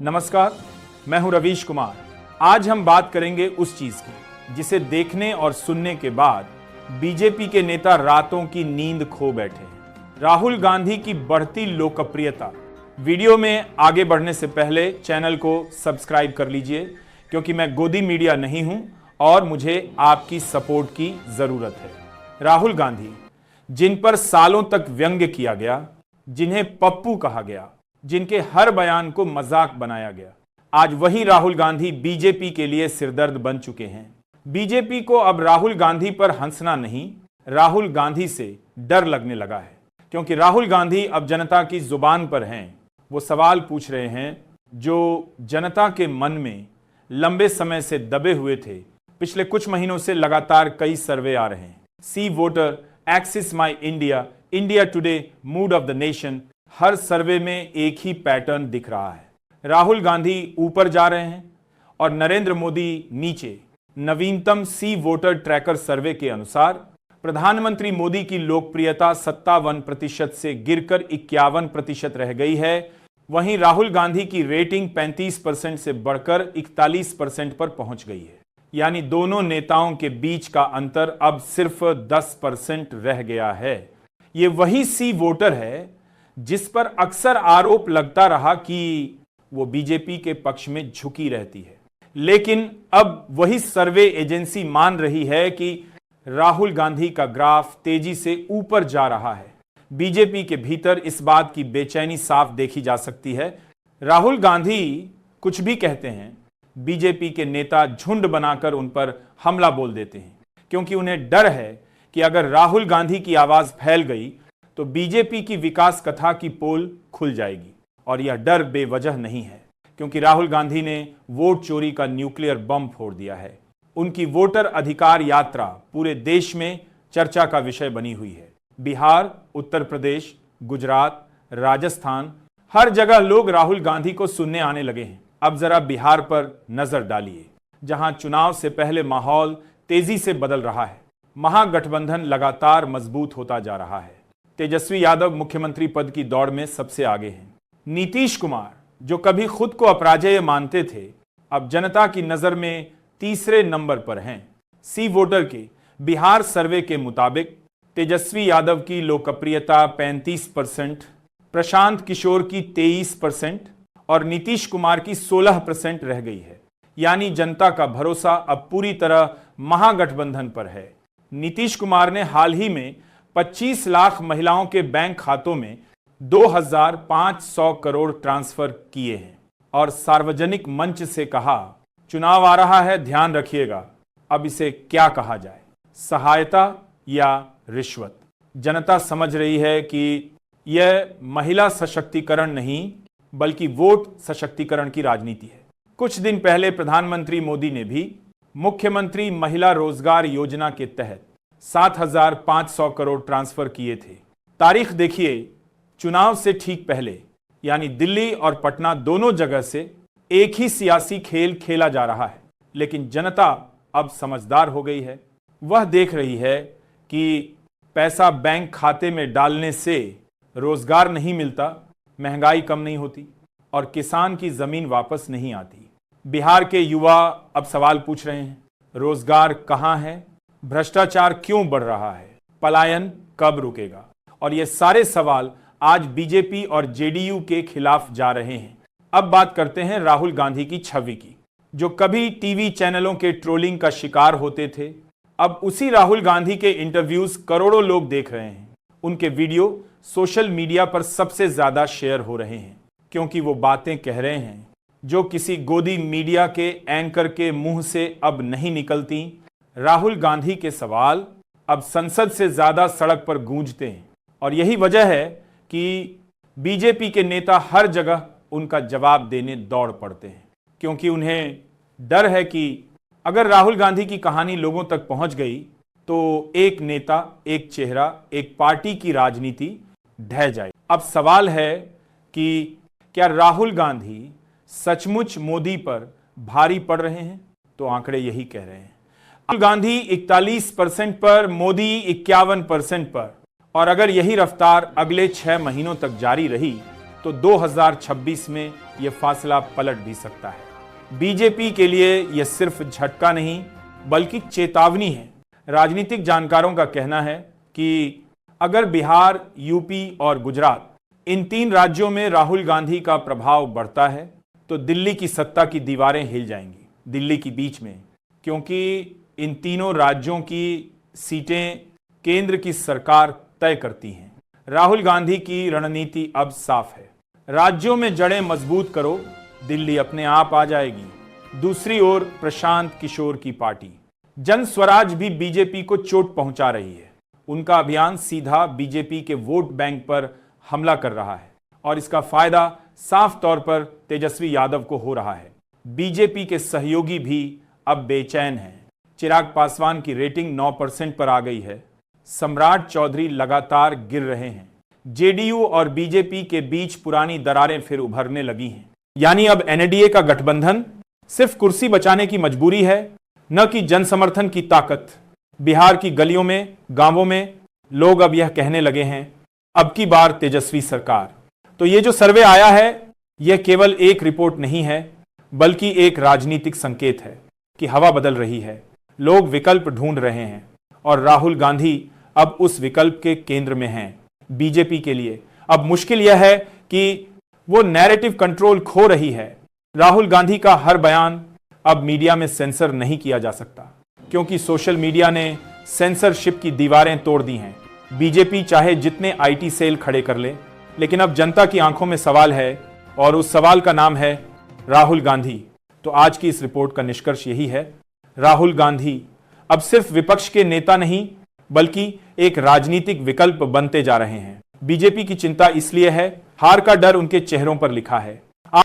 नमस्कार, मैं हूं रवीश कुमार। आज हम बात करेंगे उस चीज की जिसे देखने और सुनने के बाद बीजेपी के नेता रातों की नींद खो बैठे हैं। राहुल गांधी की बढ़ती लोकप्रियता। वीडियो में आगे बढ़ने से पहले चैनल को सब्सक्राइब कर लीजिए क्योंकि मैं गोदी मीडिया नहीं हूं और मुझे आपकी सपोर्ट की जरूरत है। राहुल गांधी, जिन पर सालों तक व्यंग्य किया गया, जिन्हें पप्पू कहा गया, जिनके हर बयान को मजाक बनाया गया, आज वही राहुल गांधी बीजेपी के लिए सिरदर्द बन चुके हैं। बीजेपी को अब राहुल गांधी पर हंसना नहीं, राहुल गांधी से डर लगने लगा है, क्योंकि राहुल गांधी अब जनता की जुबान पर हैं। वो सवाल पूछ रहे हैं जो जनता के मन में लंबे समय से दबे हुए थे। पिछले कुछ महीनों से लगातार कई सर्वे आ रहे हैं। C voter, Axis My India, India Today, Mood of the Nation, हर सर्वे में एक ही पैटर्न दिख रहा है। राहुल गांधी ऊपर जा रहे हैं और नरेंद्र मोदी नीचे। नवीनतम सी वोटर ट्रैकर सर्वे के अनुसार प्रधानमंत्री मोदी की लोकप्रियता 57% से गिरकर 51% रह गई है। वहीं राहुल गांधी की रेटिंग 35% से बढ़कर 41% पर पहुंच गई है। यानी दोनों नेताओं के बीच का अंतर अब सिर्फ 10% रह गया है। ये वही सी वोटर है जिस पर अक्सर आरोप लगता रहा कि वो बीजेपी के पक्ष में झुकी रहती है, लेकिन अब वही सर्वे एजेंसी मान रही है कि राहुल गांधी का ग्राफ तेजी से ऊपर जा रहा है। बीजेपी के भीतर इस बात की बेचैनी साफ देखी जा सकती है। राहुल गांधी कुछ भी कहते हैं, बीजेपी के नेता झुंड बनाकर उन पर हमला बोल देते हैं, क्योंकि उन्हें डर है कि अगर राहुल गांधी की आवाज फैल गई तो बीजेपी की विकास कथा की पोल खुल जाएगी। और यह डर बेवजह नहीं है, क्योंकि राहुल गांधी ने वोट चोरी का न्यूक्लियर बम फोड़ दिया है। उनकी वोटर अधिकार यात्रा पूरे देश में चर्चा का विषय बनी हुई है। बिहार, उत्तर प्रदेश, गुजरात, राजस्थान, हर जगह लोग राहुल गांधी को सुनने आने लगे हैं। अब जरा बिहार पर नजर डालिए, जहां चुनाव से पहले माहौल तेजी से बदल रहा है। महागठबंधन लगातार मजबूत होता जा रहा है। तेजस्वी यादव मुख्यमंत्री पद की दौड़ में सबसे आगे हैं। नीतीश कुमार, जो कभी खुद को अपराजेय मानते थे, अब जनता की नजर में तीसरे नंबर पर हैं। सी वोटर के बिहार सर्वे के मुताबिक तेजस्वी यादव की लोकप्रियता 35%, प्रशांत किशोर की 23% और नीतीश कुमार की 16% रह गई है। यानी जनता का भरोसा अब पूरी तरह महागठबंधन पर है। नीतीश कुमार ने हाल ही में 25 लाख महिलाओं के बैंक खातों में 2500 करोड़ ट्रांसफर किए हैं और सार्वजनिक मंच से कहा, चुनाव आ रहा है, ध्यान रखिएगा। अब इसे क्या कहा जाए, सहायता या रिश्वत? जनता समझ रही है कि यह महिला सशक्तिकरण नहीं बल्कि वोट सशक्तिकरण की राजनीति है। कुछ दिन पहले प्रधानमंत्री मोदी ने भी मुख्यमंत्री महिला रोजगार योजना के तहत 7500 करोड़ ट्रांसफर किए थे। तारीख देखिए, चुनाव से ठीक पहले यानी दिल्ली और पटना दोनों जगह से एक ही सियासी खेल खेला जा रहा है। लेकिन जनता अब समझदार हो गई है। वह देख रही है कि पैसा बैंक खाते में डालने से रोजगार नहीं मिलता, महंगाई कम नहीं होती और किसान की जमीन वापस नहीं आती। बिहार के युवा अब सवाल पूछ रहे हैं, रोजगार कहां है, भ्रष्टाचार क्यों बढ़ रहा है, पलायन कब रुकेगा? और ये सारे सवाल आज बीजेपी और जेडीयू के खिलाफ जा रहे हैं। अब बात करते हैं राहुल गांधी की छवि की, जो कभी टीवी चैनलों के ट्रोलिंग का शिकार होते थे। अब उसी राहुल गांधी के इंटरव्यूज करोड़ों लोग देख रहे हैं। उनके वीडियो सोशल मीडिया पर सबसे ज्यादा शेयर हो रहे हैं, क्योंकि वो बातें कह रहे हैं जो किसी गोदी मीडिया के एंकर के मुंह से अब नहीं निकलती। राहुल गांधी के सवाल अब संसद से ज्यादा सड़क पर गूंजते हैं और यही वजह है कि बीजेपी के नेता हर जगह उनका जवाब देने दौड़ पड़ते हैं, क्योंकि उन्हें डर है कि अगर राहुल गांधी की कहानी लोगों तक पहुंच गई तो एक नेता, एक चेहरा, एक पार्टी की राजनीति ढह जाए। अब सवाल है कि क्या राहुल गांधी सचमुच मोदी पर भारी पड़ रहे हैं? तो आंकड़े यही कह रहे हैं। राहुल गांधी 41% पर, मोदी 51% पर। और अगर यही रफ्तार अगले 6 महीनों तक जारी रही तो 2026 में यह फासला पलट भी सकता है। बीजेपी के लिए यह सिर्फ झटका नहीं बल्कि चेतावनी है। राजनीतिक जानकारों का कहना है कि अगर बिहार, यूपी और गुजरात इन 3 राज्यों में राहुल गांधी का प्रभाव बढ़ता है तो दिल्ली की सत्ता की दीवारें हिल जाएंगी दिल्ली की बीच में, क्योंकि इन तीनों राज्यों की सीटें केंद्र की सरकार तय करती हैं। राहुल गांधी की रणनीति अब साफ है, राज्यों में जड़ें मजबूत करो, दिल्ली अपने आप आ जाएगी। दूसरी ओर प्रशांत किशोर की पार्टी जन स्वराज भी बीजेपी को चोट पहुंचा रही है। उनका अभियान सीधा बीजेपी के वोट बैंक पर हमला कर रहा है और इसका फायदा साफ तौर पर तेजस्वी यादव को हो रहा है। बीजेपी के सहयोगी भी अब बेचैन हैं। चिराग पासवान की रेटिंग 9% पर आ गई है। सम्राट चौधरी लगातार गिर रहे हैं। जेडीयू और बीजेपी के बीच पुरानी दरारें फिर उभरने लगी हैं। यानी अब एनडीए का गठबंधन सिर्फ कुर्सी बचाने की मजबूरी है, न कि जन समर्थन की ताकत। बिहार की गलियों में, गांवों में लोग अब यह कहने लगे हैं, अब की बार तेजस्वी सरकार। तो ये जो सर्वे आया है, यह केवल एक रिपोर्ट नहीं है बल्कि एक राजनीतिक संकेत है कि हवा बदल रही है। लोग विकल्प ढूंढ रहे हैं और राहुल गांधी अब उस विकल्प के केंद्र में हैं। बीजेपी के लिए अब मुश्किल यह है कि वो नैरेटिव कंट्रोल खो रही है। राहुल गांधी का हर बयान अब मीडिया में सेंसर नहीं किया जा सकता, क्योंकि सोशल मीडिया ने सेंसरशिप की दीवारें तोड़ दी हैं। बीजेपी चाहे जितने आईटी सेल खड़े कर ले, लेकिन अब जनता की आंखों में सवाल है और उस सवाल का नाम है राहुल गांधी। तो आज की इस रिपोर्ट का निष्कर्ष यही है, राहुल गांधी अब सिर्फ विपक्ष के नेता नहीं बल्कि एक राजनीतिक विकल्प बनते जा रहे हैं। बीजेपी की चिंता इसलिए है, हार का डर उनके चेहरों पर लिखा है।